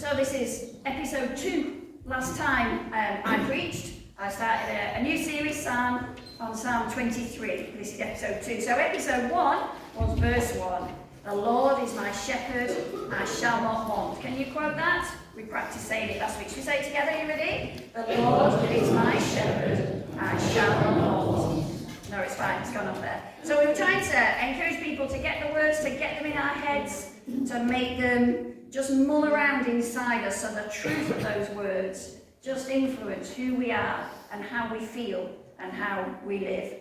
So this is episode 2. Last time I preached, I started a new series on Psalm 23. This is episode 2. So episode 1 was verse 1. The Lord is my shepherd, I shall not want. Can you quote that? We practiced saying it last week. Should we say it together? You ready? The Lord is my shepherd, I shall not want. No, it's fine, it's gone up there. So we were trying to encourage people to get the words, to get them in our heads, to make them just mull around inside us, so the truth of those words just influence who we are and how we feel and how we live.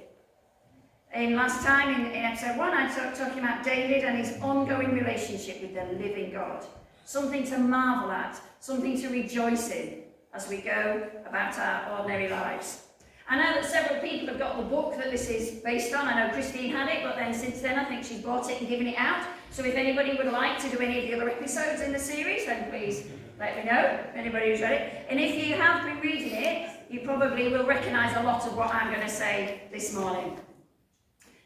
In last time, in episode 1, I talking about David and his ongoing relationship with the living God. Something to marvel at, something to rejoice in as we go about our ordinary lives. I know that several people have got the book that this is based on. I know Christine had it, but then since then I think she's bought it and given it out. So if anybody would like to do any of the other episodes in the series, then please let me know, anybody who's read it. And if you have been reading it, you probably will recognise a lot of what I'm going to say this morning.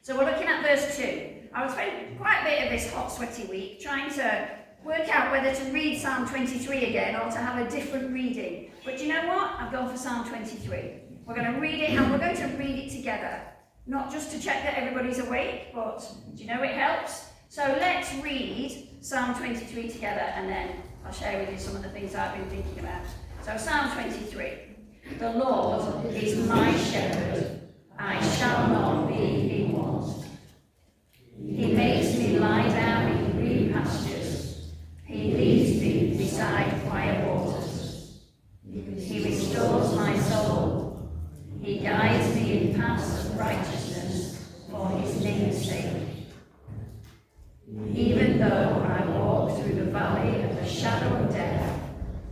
So we're looking at verse 2. I was spending quite a bit of this hot, sweaty week trying to work out whether to read Psalm 23 again or to have a different reading. But you know what? I've gone for Psalm 23. We're going to read it, and we're going to read it together. Not just to check that everybody's awake, but do you know it helps? So let's read Psalm 23 together, and then I'll share with you some of the things I've been thinking about. So Psalm 23. The Lord is my shepherd, I shall not be in want. He makes me lie down in green pastures. He leads me beside quiet waters. He restores my soul. He guides me in paths of righteousness for his name's sake. Even though I walk through the valley of the shadow of death,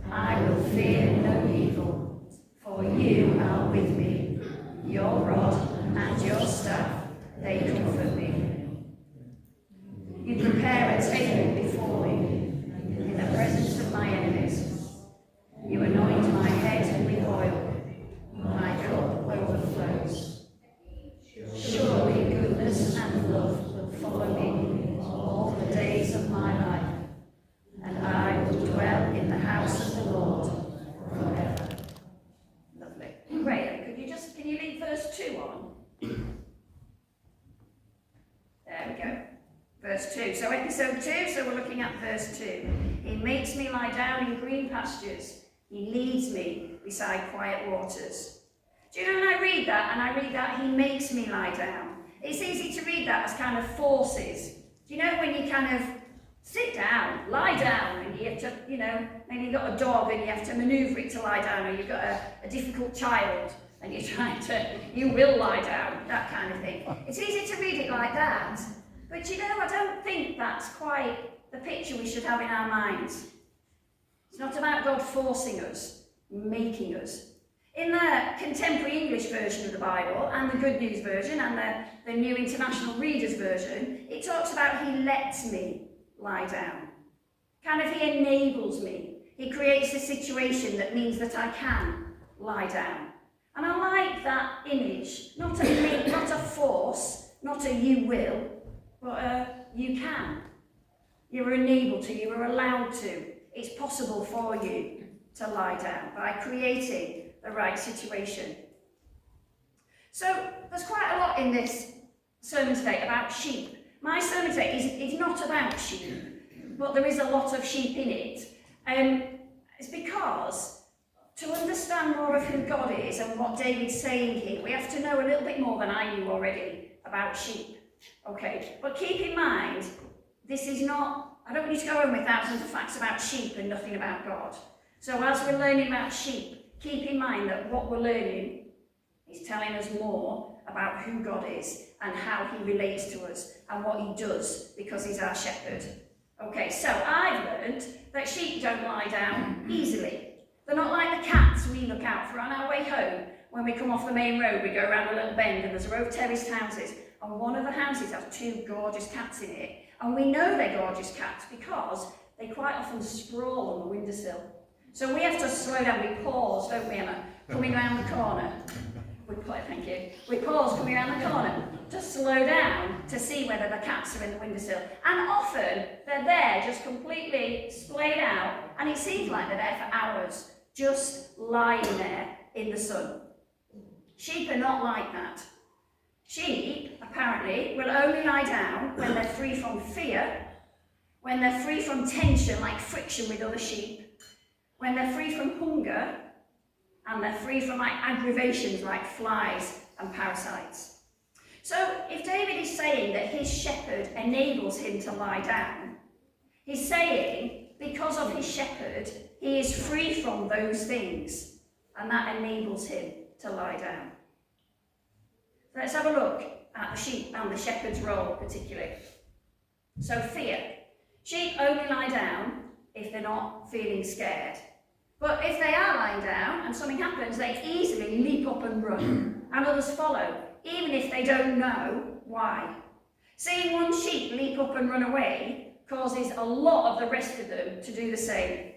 I will fear no evil, for you are with me. Your rod and your staff, they comfort me. You prepare a table before me in the presence of my enemies. You anoint my head with oil. My cup overflows. Surely goodness and love will follow me all the days of my life, and I will dwell in the house of the Lord forever. Lovely. Great. Can you leave verse 2 on? There we go. Verse 2. So episode 2, so we're looking at verse 2. He makes me lie down in green pastures. He leads me beside quiet waters. Do you know when I read that, he makes me lie down? It's easy to read that as kind of forces. Do you know when you kind of sit down, lie down, and you have to, maybe you've got a dog and you have to manoeuvre it to lie down, or you've got a difficult child and you will lie down, that kind of thing. It's easy to read it like that, but I don't think that's quite the picture we should have in our minds. It's not about God forcing us, making us. In the contemporary English version of the Bible, and the Good News version, and the New International Reader's version, it talks about he lets me lie down. Kind of he enables me. He creates a situation that means that I can lie down. And I like that image, not a force, not a you will, but a you can. You're enabled to, you are allowed to. It's possible for you to lie down by creating the right situation. So there's quite a lot in this sermon today about sheep. My sermon today is not about sheep, but there is a lot of sheep in it. It's because to understand more of who God is and what David's saying here, we have to know a little bit more than I knew already about sheep. Okay, but keep in mind, this is not, I don't want you to go home with thousands of facts about sheep and nothing about God. So as we're learning about sheep, keep in mind that what we're learning is telling us more about who God is and how he relates to us and what he does because he's our shepherd. Okay, so I've learned that sheep don't lie down easily. They're not like the cats we look out for on our way home. When we come off the main road, we go around a little bend and there's a row of terraced houses, and one of the houses has 2 gorgeous cats in it. And we know they're gorgeous cats because they quite often sprawl on the windowsill. So we have to slow down, we pause, don't we, Emma? Coming around the corner. Thank you. We pause coming around the corner to slow down to see whether the cats are in the windowsill. And often they're there just completely splayed out and it seems like they're there for hours, just lying there in the sun. Sheep are not like that. Sheep, apparently, will only lie down when they're free from fear, when they're free from tension like friction with other sheep, when they're free from hunger, and they're free from aggravations like flies and parasites. So if David is saying that his shepherd enables him to lie down, he's saying because of his shepherd, he is free from those things, and that enables him to lie down. Let's have a look at the sheep and the shepherd's role particularly. So fear. Sheep only lie down if they're not feeling scared. But if they are lying down and something happens, they easily leap up and run, and others follow, even if they don't know why. Seeing one sheep leap up and run away causes a lot of the rest of them to do the same.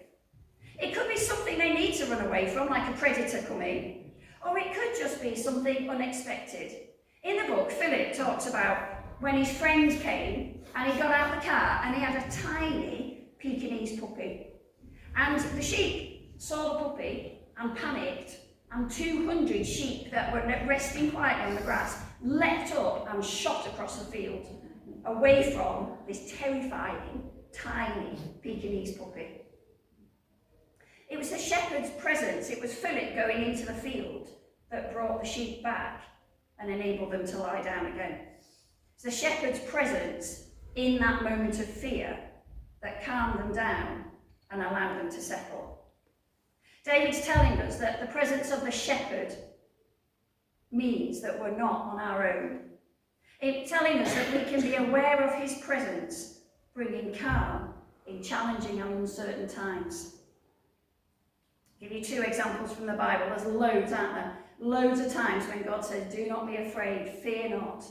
It could be something they need to run away from, like a predator coming, or it could just be something unexpected. In the book, Philip talks about when his friend came and he got out of the car and he had a tiny Pekingese puppy. And the sheep saw the puppy and panicked, and 200 sheep that were resting quietly on the grass leapt up and shot across the field, away from this terrifying, tiny Pekingese puppy. It was the shepherd's presence, it was Philip going into the field that brought the sheep back and enabled them to lie down again. It's the shepherd's presence in that moment of fear that calmed them down and allowed them to settle. David's telling us that the presence of the shepherd means that we're not on our own. It's telling us that we can be aware of his presence, bringing calm in challenging and uncertain times. I'll give you 2 examples from the Bible. There's loads, aren't there? Loads of times when God says, do not be afraid, fear not.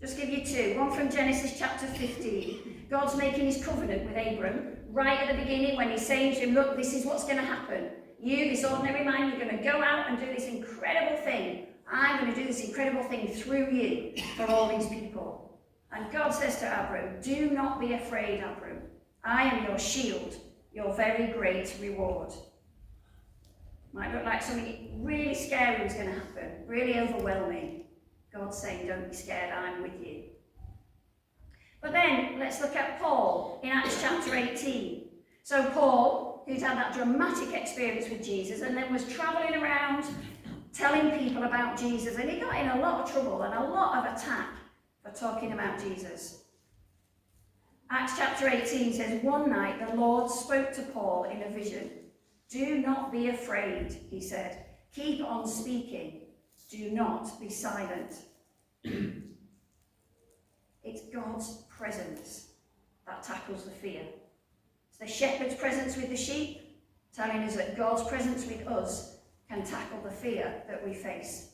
Just give you 2. One from Genesis chapter 15. God's making his covenant with Abram right at the beginning when he's saying to him, look, this is what's going to happen. You, this ordinary man, you're going to go out and do this incredible thing. I'm going to do this incredible thing through you for all these people. And God says to Abram, do not be afraid, Abram. I am your shield, your very great reward. Might look like something really scary was going to happen, really overwhelming. God's saying, don't be scared, I'm with you. But then, let's look at Paul in Acts chapter 18. So Paul, who'd had that dramatic experience with Jesus and then was travelling around telling people about Jesus, and he got in a lot of trouble and a lot of attack for talking about Jesus. Acts chapter 18 says, one night the Lord spoke to Paul in a vision. Do not be afraid, he said. Keep on speaking. Do not be silent. It's God's presence that tackles the fear. It's the shepherd's presence with the sheep, telling us that God's presence with us can tackle the fear that we face.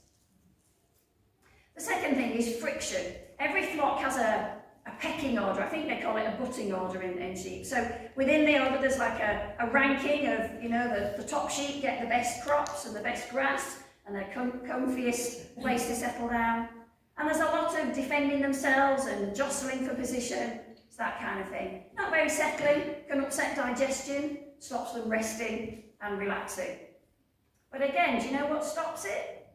The second thing is friction. Every flock has a pecking order. I think they call it a butting order in sheep. So within the order there's like a ranking of, the top sheep get the best crops and the best grass and the comfiest place to settle down. And there's a lot of defending themselves and jostling for position. It's that kind of thing. Not very settling, can upset digestion, stops them resting and relaxing. But again, do you know what stops it?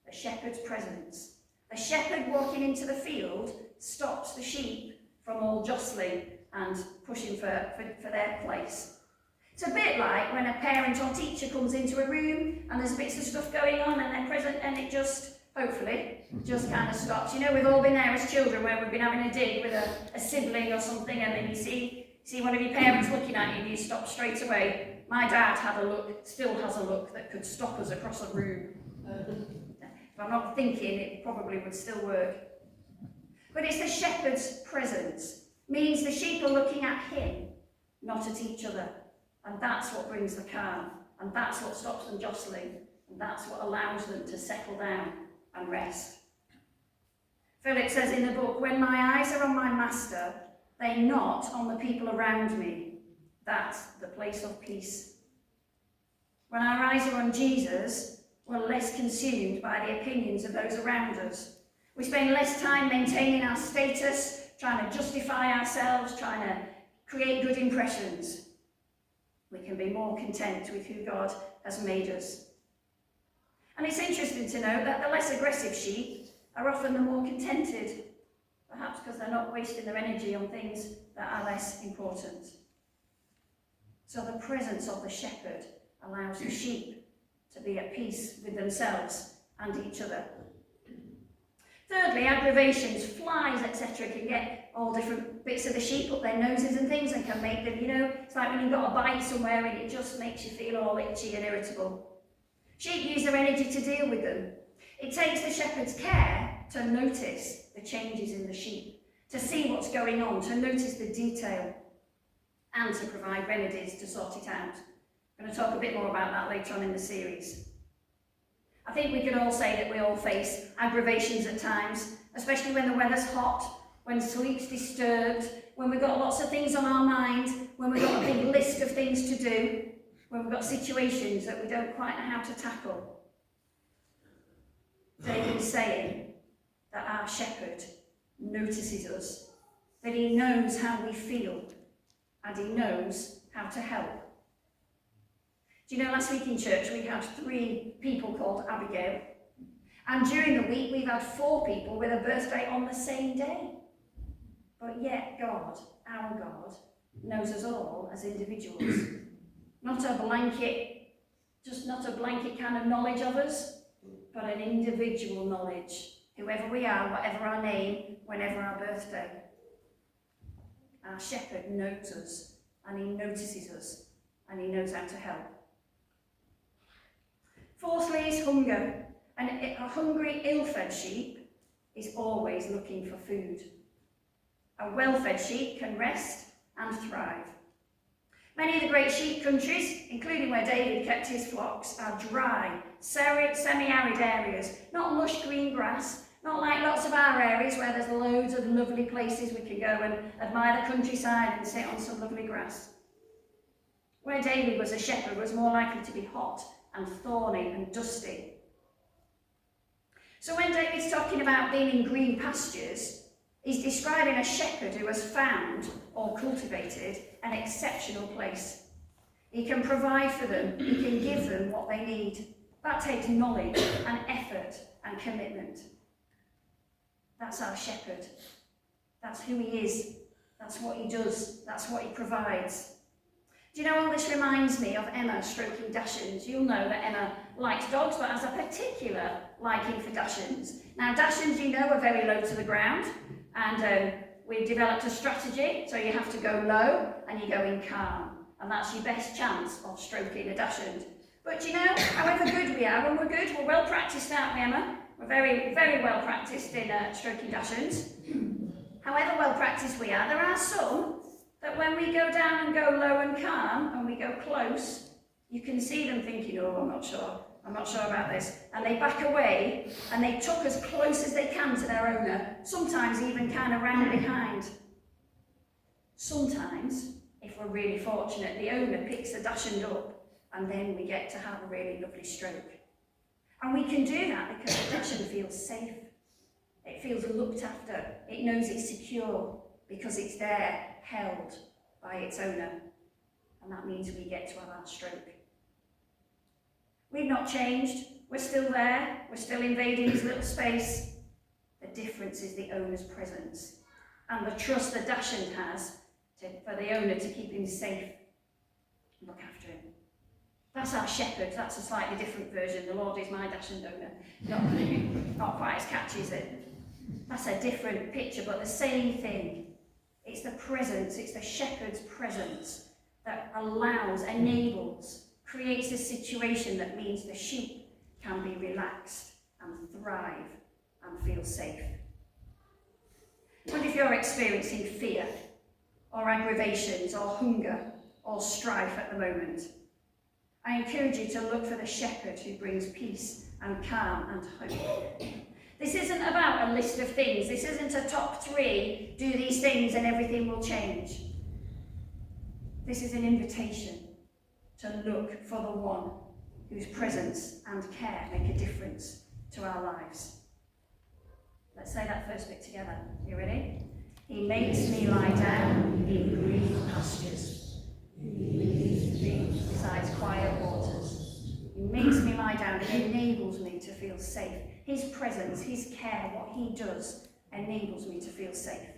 The shepherd's presence. The shepherd walking into the field stops the sheep from all jostling and pushing for their place. It's a bit like when a parent or teacher comes into a room and there's bits of stuff going on and they're present and it just, hopefully, just kind of stops. We've all been there as children where we've been having a dig with a sibling or something, and then you see one of your parents looking at you and you stop straight away. My dad still has a look that could stop us across a room. If I'm not thinking, it probably would still work. But it's the shepherd's presence. Means the sheep are looking at him, not at each other. And that's what brings the calm. And that's what stops them jostling. And that's what allows them to settle down and rest. Philip says in the book, when my eyes are on my master, they're not on the people around me. That's the place of peace. When our eyes are on Jesus, we're less consumed by the opinions of those around us. We spend less time maintaining our status, trying to justify ourselves, trying to create good impressions. We can be more content with who God has made us. And it's interesting to note that the less aggressive sheep are often the more contented, perhaps because they're not wasting their energy on things that are less important. So the presence of the shepherd allows the sheep to be at peace with themselves and each other. Thirdly, aggravations, flies, etc. can get all different bits of the sheep up their noses and things and can make them, it's like when you've got a bite somewhere and it just makes you feel all itchy and irritable. Sheep use their energy to deal with them. It takes the shepherd's care to notice the changes in the sheep, to see what's going on, to notice the detail, and to provide remedies to sort it out. I'm going to talk a bit more about that later on in the series. I think we can all say that we all face aggravations at times, especially when the weather's hot, when sleep's disturbed, when we've got lots of things on our mind, when we've got a big list of things to do, when we've got situations that we don't quite know how to tackle. David's saying that our shepherd notices us, that he knows how we feel, and he knows how to help. Do you know, last week in church we had 3 people called Abigail, and during the week we've had 4 people with a birthday on the same day. But yet God, our God, knows us all as individuals. Not a blanket kind of knowledge of us, but an individual knowledge. Whoever we are, whatever our name, whenever our birthday. Our shepherd knows us, and he notices us, and he knows how to help. Fourthly is hunger. And a hungry, ill-fed sheep is always looking for food. A well-fed sheep can rest and thrive. Many of the great sheep countries, including where David kept his flocks, are dry, semi-arid areas, not lush green grass, not like lots of our areas where there's loads of lovely places we can go and admire the countryside and sit on some lovely grass. Where David was a shepherd was more likely to be hot and thorny and dusty. So when David's talking about being in green pastures, he's describing a shepherd who has found or cultivated an exceptional place. He can provide for them, he can give them what they need. That takes knowledge and effort and commitment. That's our shepherd. That's who he is. That's what he does. That's what he provides. Do you know all this reminds me of Emma stroking Dachshunds? You'll know that Emma likes dogs, but has a particular liking for Dachshunds. Now, Dachshunds, you know, are very low to the ground, and we've developed a strategy, so you have to go low and you go in calm, and that's your best chance of stroking a Dachshund. But you know, however good we are, when we're good, we're well practiced, aren't we, Emma? We're very, very well practiced in stroking Dachshunds. However well practiced we are, there are some that when we go down and go low and calm, and we go close, you can see them thinking, oh, I'm not sure about this. And they back away, and they tuck as close as they can to their owner, sometimes even kind of round behind. Sometimes, if we're really fortunate, the owner picks the Dachshund up, and then we get to have a really lovely stroke. And we can do that because the Dachshund feels safe. It feels looked after. It knows it's secure because it's there, held by its owner. And that means we get to have our stroke. We've not changed. We're still there. We're still invading his little space. The difference is the owner's presence and the trust the Dachshund has for the owner to keep him safe and look after him. That's our shepherd. That's a slightly different version. The Lord is my Dachshund owner. Not quite as catchy as it. That's a different picture, but the same thing. It's the presence, it's the shepherd's presence that allows, enables, creates a situation that means the sheep can be relaxed and thrive and feel safe. What if you're experiencing fear or aggravations or hunger or strife at the moment? I encourage you to look for the shepherd who brings peace and calm and hope. This isn't about a list of things. This isn't a top 3, do these things and everything will change. This is an invitation to look for the one whose presence and care make a difference to our lives. Let's say that first bit together. You ready? He makes me lie down in green pastures. He leads me beside quiet waters. He makes me lie down and enables me to feel safe. His presence, his care, what he does, enables me to feel safe.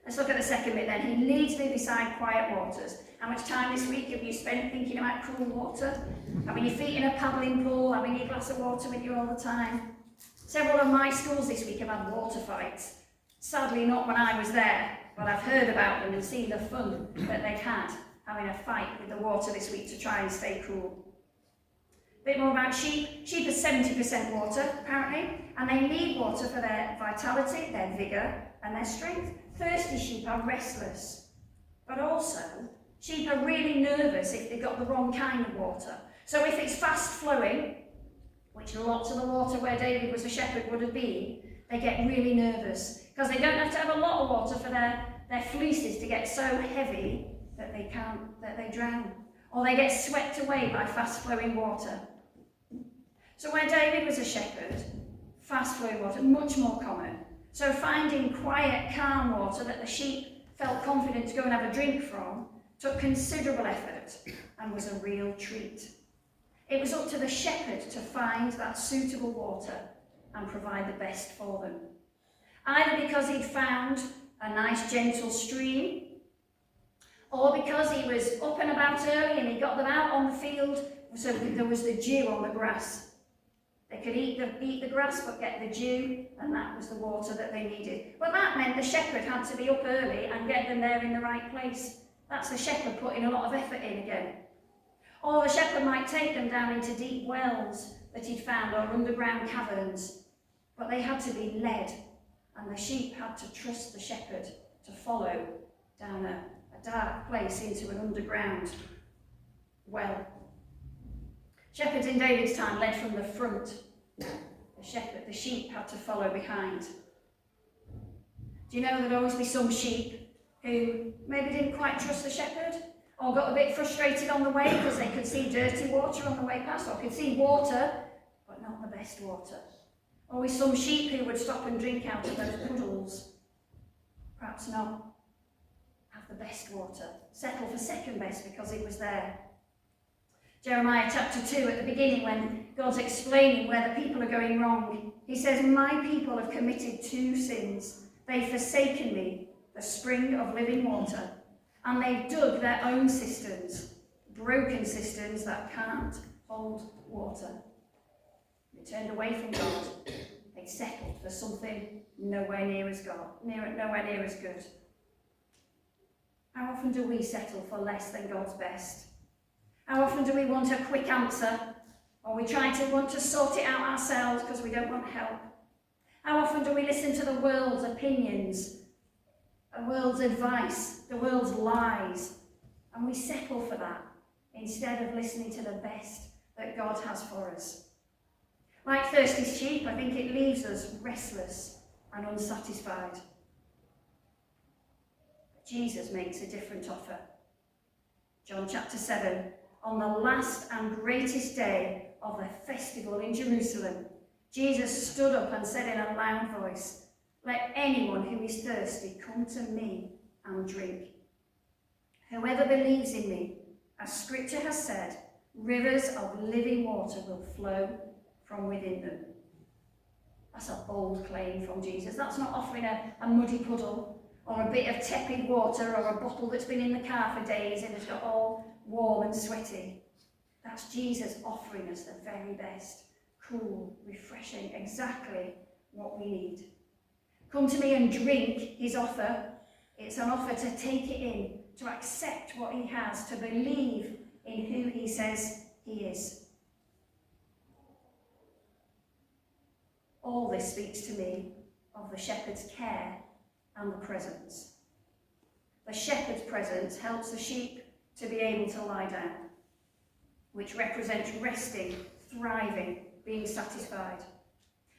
Let's look at the second bit then. He leads me beside quiet waters. How much time this week have you spent thinking about cool water? Having your feet in a paddling pool, having your glass of water with you all the time? Several of my schools this week have had water fights. Sadly, not when I was there, but I've heard about them and seen the fun that they've had having a fight with the water this week to try and stay cool. A bit more about sheep. Sheep are 70% water, apparently, and they need water for their vitality, their vigour, and their strength. Thirsty sheep are restless, but also sheep are really nervous if they've got the wrong kind of water. So if it's fast flowing, which lots of the water where David was a shepherd would have been, they get really nervous because they don't have to have a lot of water for their fleeces to get so heavy that they drown, or they get swept away by fast flowing water. So where David was a shepherd, fast flowing water, much more common. So finding quiet, calm water that the sheep felt confident to go and have a drink from took considerable effort and was a real treat. It was up to the shepherd to find that suitable water and provide the best for them. Either because he'd found a nice gentle stream, or because he was up and about early and he got them out on the field so there was the dew on the grass. They could eat the grass but get the dew, and that was the water that they needed. But that meant the shepherd had to be up early and get them there in the right place. That's the shepherd putting a lot of effort in again. Or the shepherd might take them down into deep wells that he'd found or underground caverns, but they had to be led, and the sheep had to trust the shepherd to follow down a dark place into an underground well. Shepherds in David's time led from the front. The sheep had to follow behind. Do you know there'd always be some sheep who maybe didn't quite trust the shepherd, or got a bit frustrated on the way because they could see dirty water on the way past, or could see water, but not the best water. Always some sheep who would stop and drink out of those puddles. Perhaps not have the best water, settle for second best because it was there. Jeremiah chapter 2 at the beginning, when God's explaining where the people are going wrong, he says, "My people have committed two sins. They've forsaken me, the spring of living water, and they've dug their own cisterns, broken cisterns that can't hold water." They turned away from God. They settled for something nowhere near as good. How often do we settle for less than God's best? How often do we want a quick answer, or we want to sort it out ourselves because we don't want help? How often do we listen to the world's opinions, the world's advice, the world's lies, and we settle for that instead of listening to the best that God has for us? Like thirsty sheep, I think it leaves us restless and unsatisfied. Jesus makes a different offer. John chapter 7, on the last and greatest day of the festival in Jerusalem, Jesus stood up and said in a loud voice, "Let anyone who is thirsty come to me and drink. Whoever believes in me, as Scripture has said, rivers of living water will flow from within them." That's a bold claim from Jesus. That's not offering a muddy puddle or a bit of tepid water or a bottle that's been in the car for days and has got all warm and sweaty. That's Jesus offering us the very best, cool, refreshing, exactly what we need. Come to me and drink his offer. It's an offer to take it in, to accept what he has, to believe in who he says he is. All this speaks to me of the shepherd's care and the presence. The shepherd's presence helps the sheep to be able to lie down, which represents resting, thriving, being satisfied.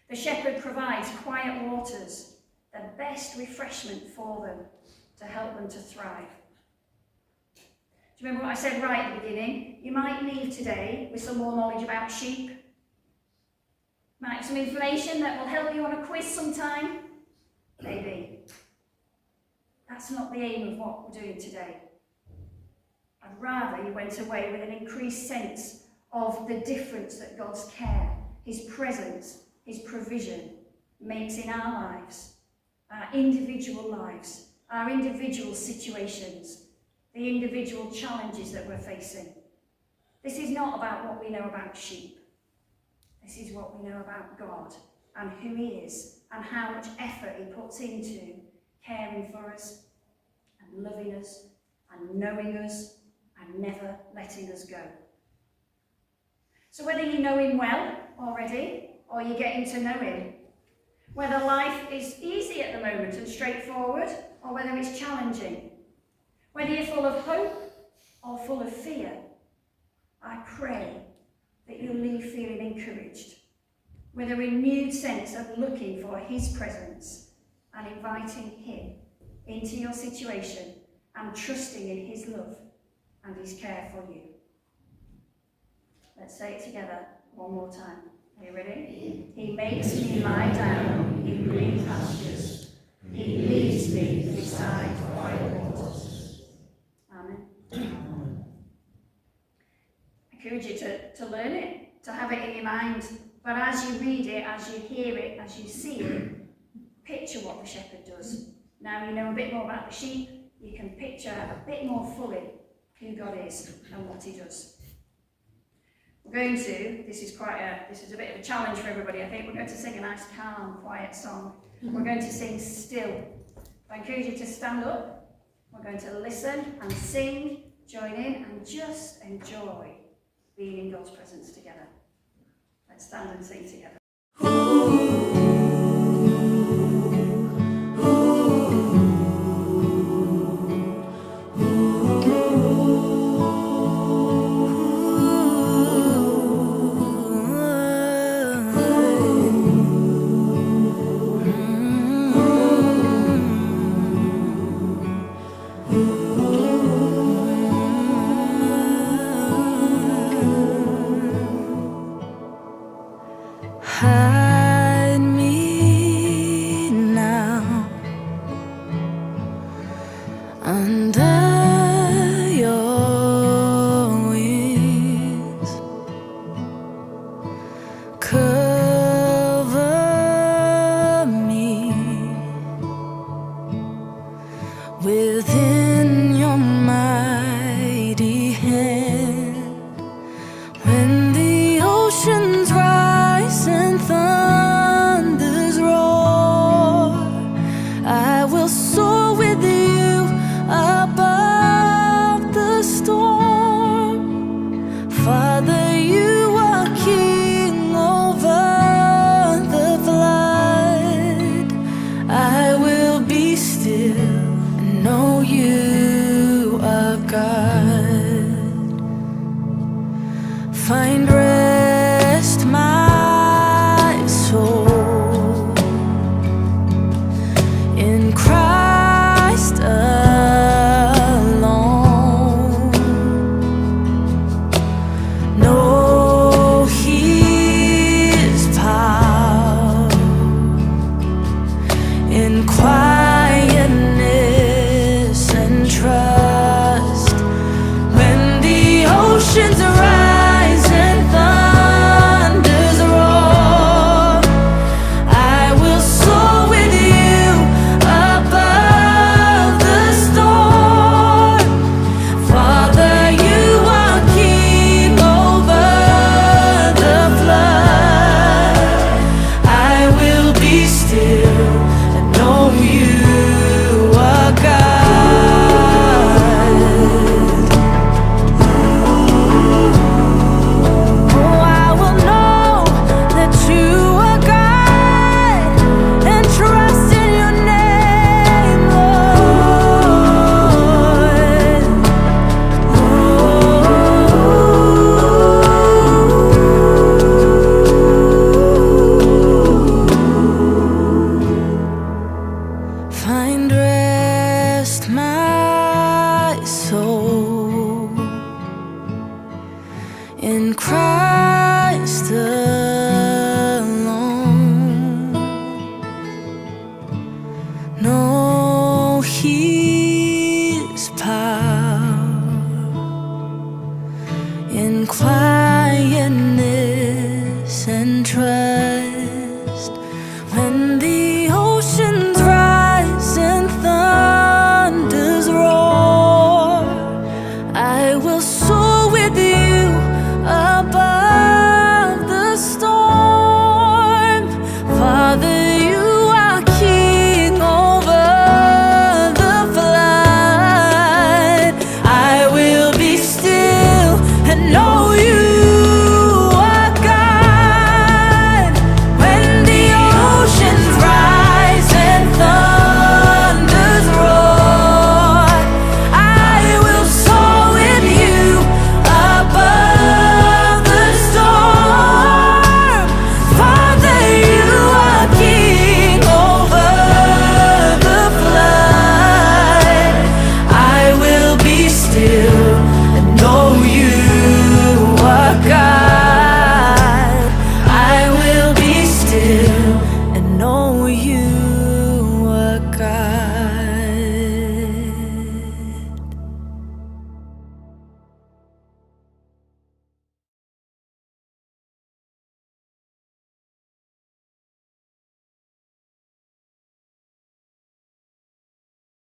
The shepherd provides quiet waters, the best refreshment for them to help them to thrive. Do you remember what I said right at the beginning? You might leave today with some more knowledge about sheep. Might have some information that will help you on a quiz sometime. Maybe. That's not the aim of what we're doing today. I'd rather you went away with an increased sense of the difference that God's care, his presence, his provision makes in our lives, our individual situations, the individual challenges that we're facing. This is not about what we know about sheep. This is what we know about God and who he is and how much effort he puts into caring for us and loving us and knowing us and never letting us go. So whether you know him well already or you're getting to know him, whether life is easy at the moment and straightforward or whether it's challenging, whether you're full of hope or full of fear, I pray that you'll leave feeling encouraged with a renewed sense of looking for his presence and inviting him into your situation and trusting in his love and his care for you. Let's say it together one more time. Are you ready? He makes me lie down in green pastures. He leads me beside quiet waters. Amen. I encourage you to learn it, to have it in your mind. But as you read it, as you hear it, as you see it, picture what the shepherd does. Now you know a bit more about the sheep, you can picture a bit more fully who God is and what he does. We're going to, this is a bit of a challenge for everybody, I think. We're going to sing a nice, calm, quiet song. We're going to sing Still. I encourage you to stand up. We're going to listen and sing, join in, and just enjoy being in God's presence together. Let's stand and sing together.